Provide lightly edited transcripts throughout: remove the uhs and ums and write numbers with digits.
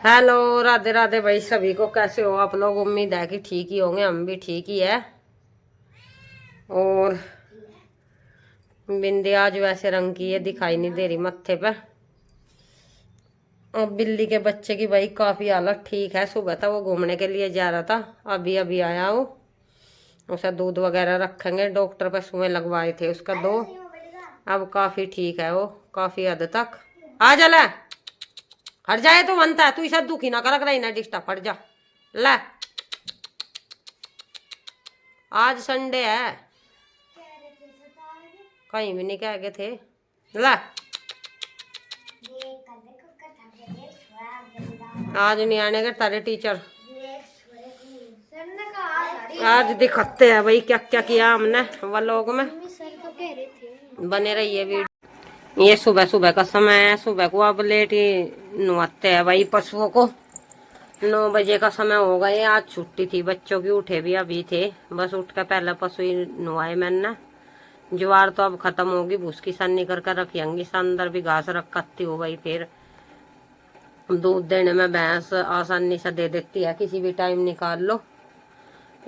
Hello, Radhe Radhe भाई सभी को। कैसे हो आप लोग? उम्मीद है कि ठीक ही होंगे, हम भी ठीक ही है। और बिंदी आज वैसे रंग की है, दिखाई नहीं दे रही मत्थे पे। और बिल्ली के बच्चे की भाई काफी हालत ठीक है। सुबह था वो घूमने के लिए जा रहा था, अभी अभी आया वो। उसे दूध वगैरह रखेंगे, डॉक्टर पे सुई लगवाए थे उसका 2। अब काफी ठीक है वो, काफी हद तक। आ जा ले, हट जाए तो बनता है। तू इसे दुखी ना कर रही ना, डिस्टर्ब। हट जा ले, आज संडे है। कहीं भी नहीं कह गए थे। ला, आज नहीं आने के तारे टीचर। आज दिखाते हैं भाई क्या क्या किया हमने व्लॉग में। बने रहिए वीडियो। ये सुबह सुबह का समय है, सुबह को अब लेट ही नहाते हैं भाई पशुओं को। 9 बजे का समय हो गया। आज छुट्टी थी बच्चों की, उठे भी अभी थे। बस उठ कर पहले पशु ही नहाए मैंने। ज्वार तो अब खत्म होगी, भूस की सन्नी कर रखियंगी। अंदर भी घास रखती हो भाई, फिर दूध देने में भैंस आसानी से दे देती है, किसी भी टाइम निकाल लो।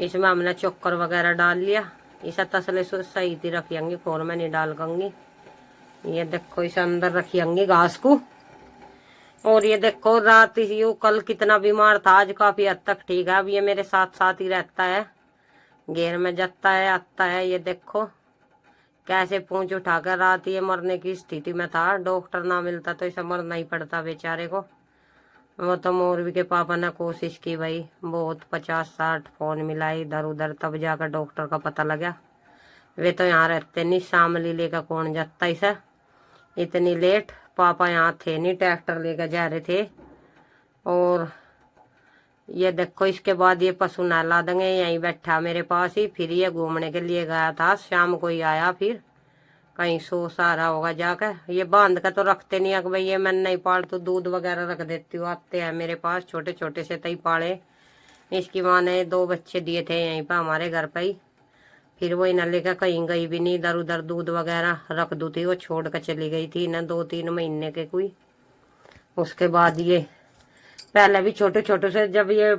इसमें हमने चोकर वगैरह डाल लिया। इसे तसले से सही थी रखियंगी, खोर में नहीं डाल गंगी। ये देखो इसे अंदर रखियंगी घास को। और ये देखो रात ही कल कितना बीमार था, आज काफी हद तक ठीक है। अब ये मेरे साथ साथ ही रहता है, घेर में जाता है आता है। ये देखो कैसे पूंछ उठाकर, रात ये मरने की स्थिति में था। डॉक्टर ना मिलता तो इसे मरना ही पड़ता बेचारे को। वो तो मोरवी के पापा ने कोशिश की भाई बहुत, 50-60 फोन मिलाई इधर उधर, तब जाकर डॉक्टर का पता लगा। वे तो यहाँ रहते नहीं, शामली लेकर कौन जाता इसे इतनी लेट। पापा यहाँ थे नहीं, ट्रैक्टर लेकर जा रहे थे। और ये देखो इसके बाद ये पशु नहला देंगे, यहीं बैठा मेरे पास ही। फिर ये घूमने के लिए गया था, शाम को ही आया। फिर कहीं सो सा रहा होगा जाकर। ये बांध कर तो रखते नहीं है भाई, ये मैं नहीं पाल तो दूध वगैरह रख देती हूँ। आते हैं मेरे पास छोटे छोटे से तई पाले। इसकी माँ ने 2 बच्चे दिए थे यहीं पर हमारे घर पर ही। फिर वो इन्हें लेकर कहीं गई भी नहीं, इधर उधर दूध वगैरह रख दू थी। वो छोड़ कर चली गई थी ना, 2-3 महीने के कोई। उसके बाद ये पहले भी छोटे छोटे से, जब ये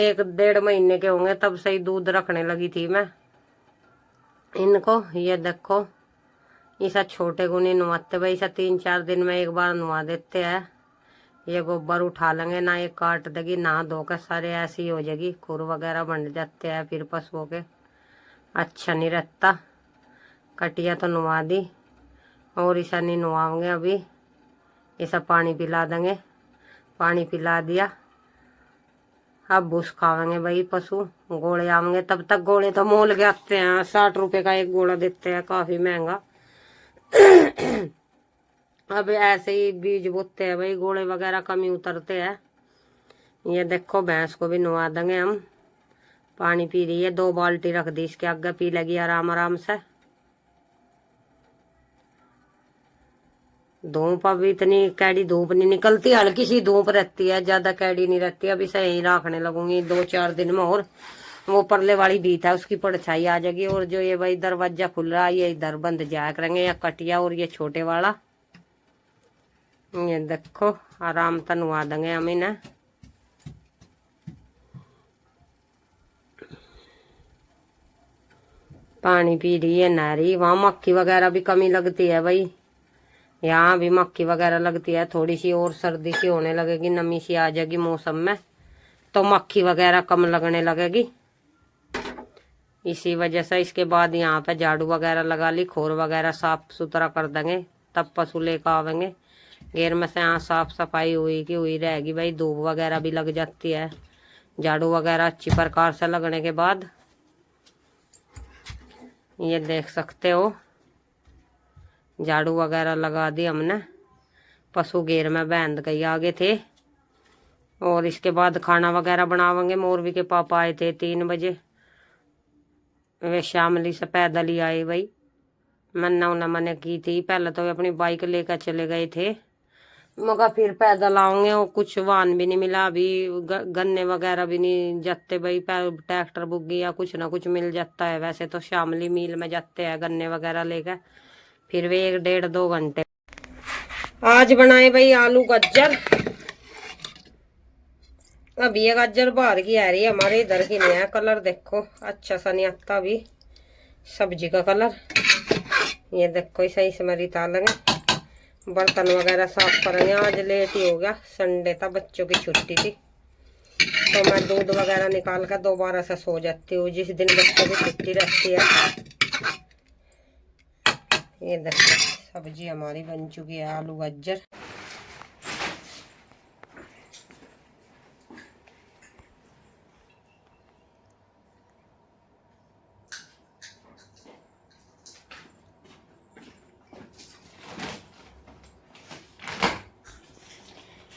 1-1.5 महीने के होंगे तब से ही दूध रखने लगी थी मैं इनको। ये देखो इसे छोटे को नहीं नुआते भाई, इसे 3-4 दिन में एक बार नुआ देते हैं। ये गोबर उठा लेंगे ना, ये काट देगी, नहा धोकर सारे ऐसी हो जाएगी, खुर वगैरह बन जाते हैं फिर पशुओं के, अच्छा नहीं रहता। कटिया तो नुआ दी, और इसे नहीं नुआओगे अभी। इसे पानी पिला देंगे, पानी पिला दिया। अब भूस खावेंगे भाई पशु। गोले आवेंगे तब तक। गोले तो मोल के आते हैं, 60 रुपए का एक गोला देते हैं, काफी महंगा। अब ऐसे ही बीज बोते हैं भाई, गोले वगैरह कमी उतरते हैं। ये देखो भैंस को भी नुआ देंगे हम। पानी पी रही है, 2 बाल्टी रख दी इसके आगे, पी लगी आराम आराम से। धूप अभी इतनी कैडी धूप नहीं निकलती, हल्की सी धूप रहती है, ज्यादा कैडी नहीं रहती। अभी से यही रखने लगूंगी 2-4 दिन में। और वो परले वाली भीत है उसकी परछाई आ जाएगी। और जो ये भाई दरवाजा खुल रहा है ये इधर बंद जाया करेंगे, या कटिया और ये छोटे वाला। ये देखो आराम तनवा देंगे हम इन्हें। पानी पी रही है नारी। वहां मक्खी वगैरह भी कमी लगती है भाई, यहाँ भी मक्खी वगैरह लगती है। थोड़ी सी और सर्दी सी होने लगेगी, नमी सी आ जाएगी मौसम में, तो मक्खी वगैरह कम लगने लगेगी। इसी वजह से इसके बाद यहाँ पे झाड़ू वगैरह लगा ली, खोर वगैरह साफ सुथरा कर देंगे, तब पशु लेकर आवेंगे। घेर में से यहाँ साफ सफाई हुई की हुई रहेगी भाई, धूप वगैरह भी लग जाती है। झाड़ू वगैरह अच्छी प्रकार से लगने के बाद ये देख सकते हो झाड़ू वगैरह लगा दी हमने। पशु घेर में बांध गई आगे थे। और इसके बाद खाना वगैरह बनावेंगे। मोरवी के पापा आए थे 3 बजे, वे शामली से पैदल ही आए भाई। मैंने उन्हें मना की थी, पहले तो वे अपनी बाइक लेकर चले गए थे, मगर फिर पैदल आऊंगे। और कुछ वाहन भी नहीं मिला अभी, गन्ने वगैरह भी नहीं जाते भाई, ट्रैक्टर बुग्गी या कुछ ना कुछ मिल जाता है। वैसे तो शामली मिल में जाते हैं गन्ने वगैरह लेकर, फिर वे 1-1.5-2 घंटे। आज बनाए भाई आलू गाजर। अब ये गाजर बाहर की आ रही है, हमारे इधर की नया कलर देखो अच्छा सा नहीं आता अभी सब्जी का कलर। ये देखो सही से मेरी तालेंगे, बर्तन वगैरह साफ करेंगे। आज लेट ही हो गया, संडे था, बच्चों की छुट्टी थी, तो मैं दूध वगैरह निकाल कर दोबारा से सो जाती हूँ जिस दिन बच्चों की छुट्टी रहती है। ये देखो सब्जी हमारी बन चुकी है, आलू गाजर।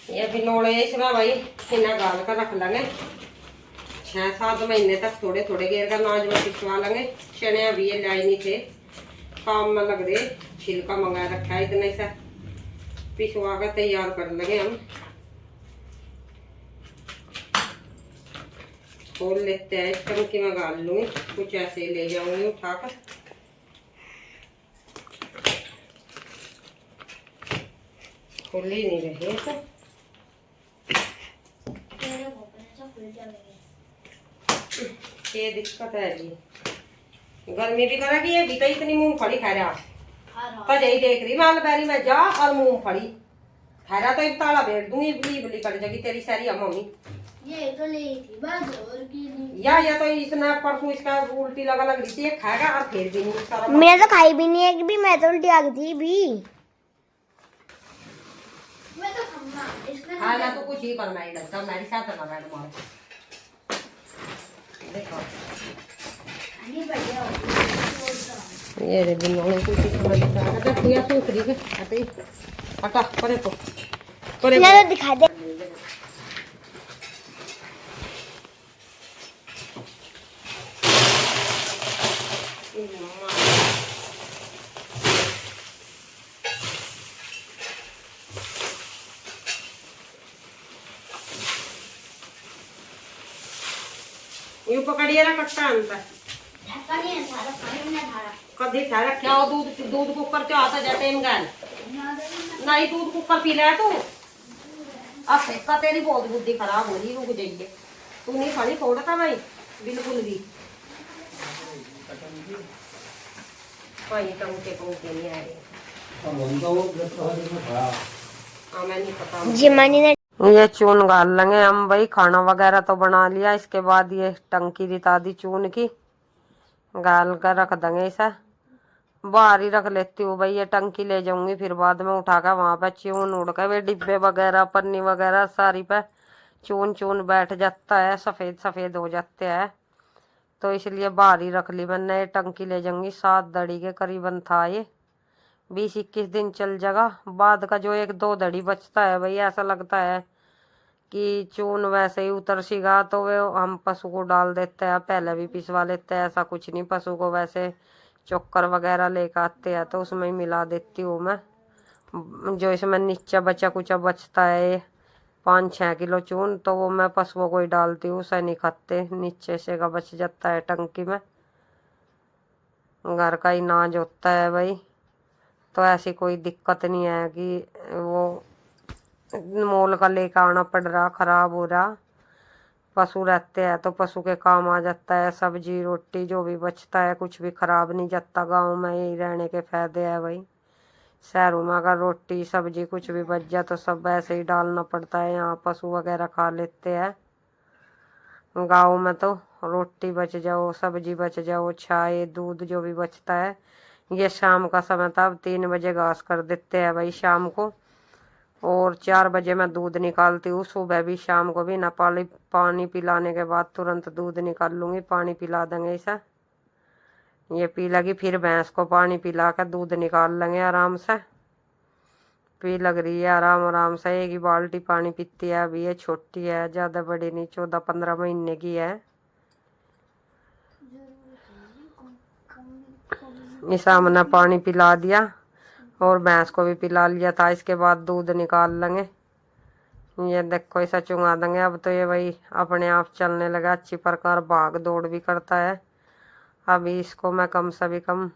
ये बिनोड़े इसमें भाई इन्हें गाल कर रख लेंगे 6-7 महीने तक, थोड़े थोड़े घेर का नाज में पिसवा लेंगे। चने अभी ये लाए नहीं थे, काम में लग रहे, छिलका मंगा रखा है, इतने से पिसवा कर तैयार कर लेंगे हम। खोल लेते हैं, इस टंकी में गाल लूंगी, कुछ ऐसे ही ले जाऊंगी उठाकर। खोल ही नहीं रही तो ये दिक्कत है जी, गर्मी भी करा कि ये भी तो इतनी मूंगफली खा रहा तो यही देख रही मालबेरी में जा और मूंगफली खा रहा, तो ताला भेज दूंगी, बली कर जाएगी तेरी सारी मम्मी। ये तो ले थी बस और की नहीं। या तो इसने परसों इसका उल्टी लगा लग रही थी, ये खाएगा और फिर भी नहीं सारा। मैं तो खाई भी नहीं है कि भी, मैं तो उल्टी आ गई थी भी। मैं तो खम्मा इसने खाना तो कुछ ही करना ही लगता, मेरे साथ ना बैठ मार देखो ये बढ़िया हो ये रे दिन वाले कुछ समझ नहीं आ रहा है। या सूख रही है अटे अटा परे को परे गया। दिखा दे यू पकड़िए ना कट्टा अंदर ढक्कन नहीं था, पानी में धारा कभी ठहरा क्या हो, दूध दूध कुकर क्या आता जाते हैं गैल नहीं, दूध कुकर पी ले तू। अब फेंका तेरी बहुत बुद्धि खराब हो रही, रुक जाइए तू नहीं खानी फोड़ता भाई बिल्कुल भी भाई टंके पंके नहीं आ रहे। मैं नहीं पता जिमानी ने ये चून गाल लेंगे हम भाई, खाना वगैरह तो बना लिया, इसके बाद ये टंकी रिता दी चून की गाल कर रख देंगे, इसे बाहर ही रख लेती हूँ भाई। ये टंकी ले जाऊंगी फिर बाद में उठाकर वहां पे चून उड़ के वे डिब्बे वगैरह पन्नी वगैरह सारी पे चून चून बैठ जाता है, सफेद सफेद हो जाते हैं, तो इसलिए बाहर ही रख ली मैंने। ये टंकी ले जाऊंगी, 7 दड़ी के करीबन था ये, 20-21 दिन चल जाएगा। बाद का जो 1-2 दड़ी बचता है भाई, ऐसा लगता है कि चून वैसे ही उतर सीगा तो वे हम पशु को डाल देते हैं, पहले भी पिसवा लेते हैं, ऐसा कुछ नहीं। पशु को वैसे चोकर वगैरह लेकर आते हैं तो उसमें ही मिला देती हूँ मैं। जो इसमें नीचे बचा कुचा बचता है 5-6 किलो चून, तो वो मैं पशुओं को ही डालती हूँ, उसे नहीं खाते, नीचे से का बच जाता है टंकी में। घर का ही नाज होता है भाई, तो ऐसी कोई दिक्कत नहीं है कि वो मोल का लेकर आना पड़ रहा, खराब हो रहा। पशु रहते हैं तो पशु के काम आ जाता है, सब्जी रोटी जो भी बचता है कुछ भी खराब नहीं जाता। गांव में यही रहने के फायदे है भाई, शहरों में अगर रोटी सब्जी कुछ भी बच जाए तो सब ऐसे ही डालना पड़ता है, यहाँ पशु वगैरह खा लेते हैं। गाँव में तो रोटी बच जाओ सब्जी बच जाओ चाय दूध जो भी बचता है, ये शाम का समय था, अब 3 बजे घास कर देते हैं भाई शाम को, और 4 बजे मैं दूध निकालती हूँ, सुबह भी शाम को भी ना। पानी पिलाने के बाद तुरंत दूध निकाल लूँगी, पानी पिला देंगे इसे, ये पी लगी फिर भैंस को पानी पिला कर दूध निकाल लेंगे आराम से। पी लग रही है आराम आराम से, एक ही बाल्टी पानी पीती है अभी, ये छोटी है ज़्यादा बड़ी नहीं, 14-15 महीने की है। इस हमने पानी पिला दिया और भैंस को भी पिला लिया था, इसके बाद दूध निकाल लेंगे। ये देखो ऐसा चुंगा देंगे, अब तो ये भाई अपने आप चलने लगा, अच्छी प्रकार भाग दौड़ भी करता है। अभी इसको मैं कम से भी कम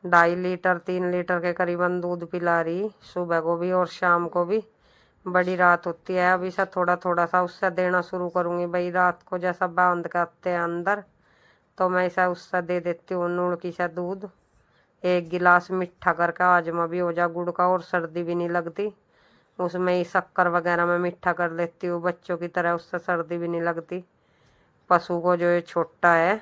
2.5 लीटर 3 लीटर के करीबन दूध पिला रही, सुबह को भी और शाम को भी। बड़ी रात होती है अभी सा थोड़ा थोड़ा सा उससे देना शुरू करूंगी भाई। रात को जैसा बांध करते हैं अंदर तो मैं ऐसा उससे दे देती हूँ नुड़की सा दूध। एक गिलास मीठा करके आजमा भी हो जा गुड़ का, और सर्दी भी नहीं लगती। उसमें ही शक्कर वगैरह में मीठा कर लेती हूँ बच्चों की तरह, उससे सर्दी भी नहीं लगती। पशु को जो ये छोटा है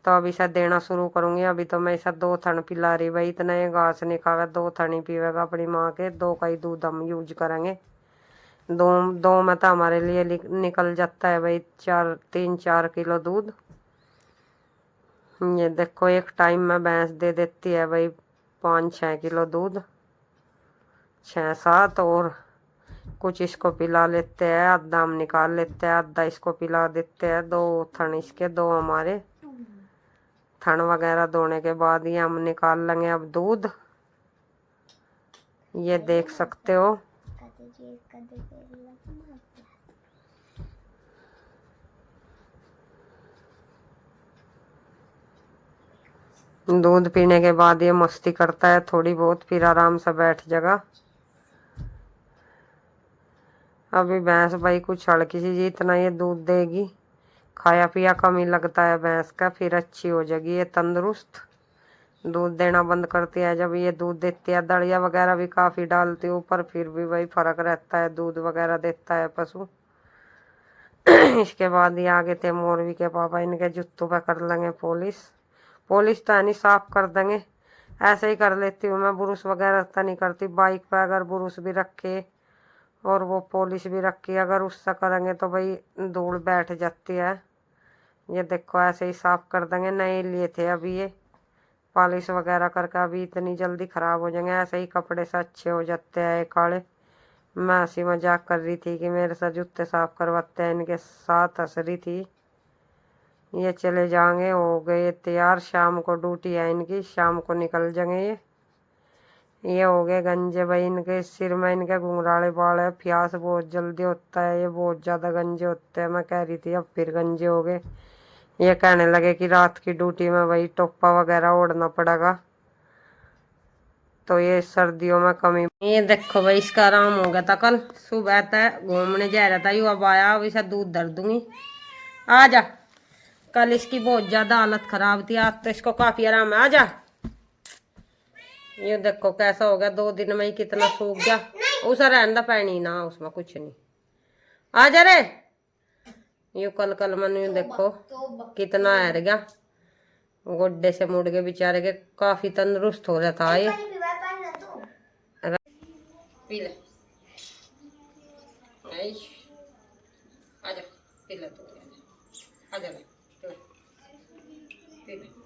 तो अभी से देना शुरू करूंगी। अभी तो मैं इसे 2 थन पिला रही भाई, इतना ये घास नहीं खाएगा, 2 थन ही पीवेगा अपनी माँ के। 2 का ही दूध हम यूज करेंगे। दो दो में तो हमारे लिए निकल जाता है भाई 3-4 किलो दूध। ये देखो एक टाइम में भैंस दे देती है भाई 5-6 किलो दूध, 6-7। और कुछ इसको पिला लेते हैं, आधा हम निकाल लेते हैं, आधा इसको पिला देते हैं। 2 थन इसके, 2 हमारे। थन वगैरह धोने के बाद ये हम निकाल लेंगे अब दूध। ये देख सकते हो। दूध पीने के बाद ये मस्ती करता है थोड़ी बहुत, फिर आराम से बैठ जाएगा। अभी भैंस भाई कुछ हल्की सी जितना ये दूध देगी, खाया पिया कम ही लगता है भैंस का, फिर अच्छी हो जाएगी ये तंदुरुस्त। दूध देना बंद करती है जब ये दूध देती है। दड़िया वगैरह भी काफ़ी डालती हूँ पर फिर भी भाई फर्क रहता है, दूध वगैरह देता है पशु। इसके बाद ये आगे थे मोरवी के पापा, इनके जुत्तों पे कर लेंगे पॉलिश। पॉलिश तो है नहीं, साफ कर देंगे। ऐसे ही कर लेती हूँ मैं, बुरुश वगैरह तो नहीं करती। बाइक पे अगर बुरुश भी रखे और वो पॉलिश भी रखी, अगर उससे करेंगे तो भाई धूल बैठ जाती है। ये देखो ऐसे ही साफ कर देंगे। नए लिए थे अभी ये, पॉलिश वगैरह करके अभी इतनी जल्दी ख़राब हो जाएंगे। ऐसे ही कपड़े से अच्छे हो जाते हैं काले। मैं हंसी मजाक कर रही थी कि मेरे से जूते साफ करवाते हैं, इनके साथ हंस रही थी। ये चले जाएंगे, हो गए तैयार। शाम को ड्यूटी है इनकी, शाम को निकल जाएंगे ये हो गए गंजे भाई। इनके सिर में इनके घुंघराले बाल है, प्यास बहुत जल्दी होता है, ये बहुत ज़्यादा गंजे होते हैं। मैं कह रही थी अब फिर गंजे हो गए। ये कहने लगे कि रात की ड्यूटी में भाई टोपा वगैरह ओढ़ना पड़ेगा, तो ये सर्दियों में कमी। ये देखो भाई इसका आराम हो गया था। कल सुबह तक घूमने जा रहा था यू, अब आया। अब इसे दूध धर दूंगी, आ जा। कल इसकी बहुत ज्यादा हालत खराब थी, आज तो इसको काफी आराम है। आ जा। ये देखो कैसा हो गया, 2 दिन में ही कितना सूख गया। उसे रहने पानी ना, उसमें कुछ नहीं। आ जा रे। यू कल कल मन यू देखो कितना है गया, गोड्डे से मुड़ के बेचारे के। काफी तंदुरुस्त हो रहा था ये। पी ले, आजा पी ले तू, आजा ले, पी ले।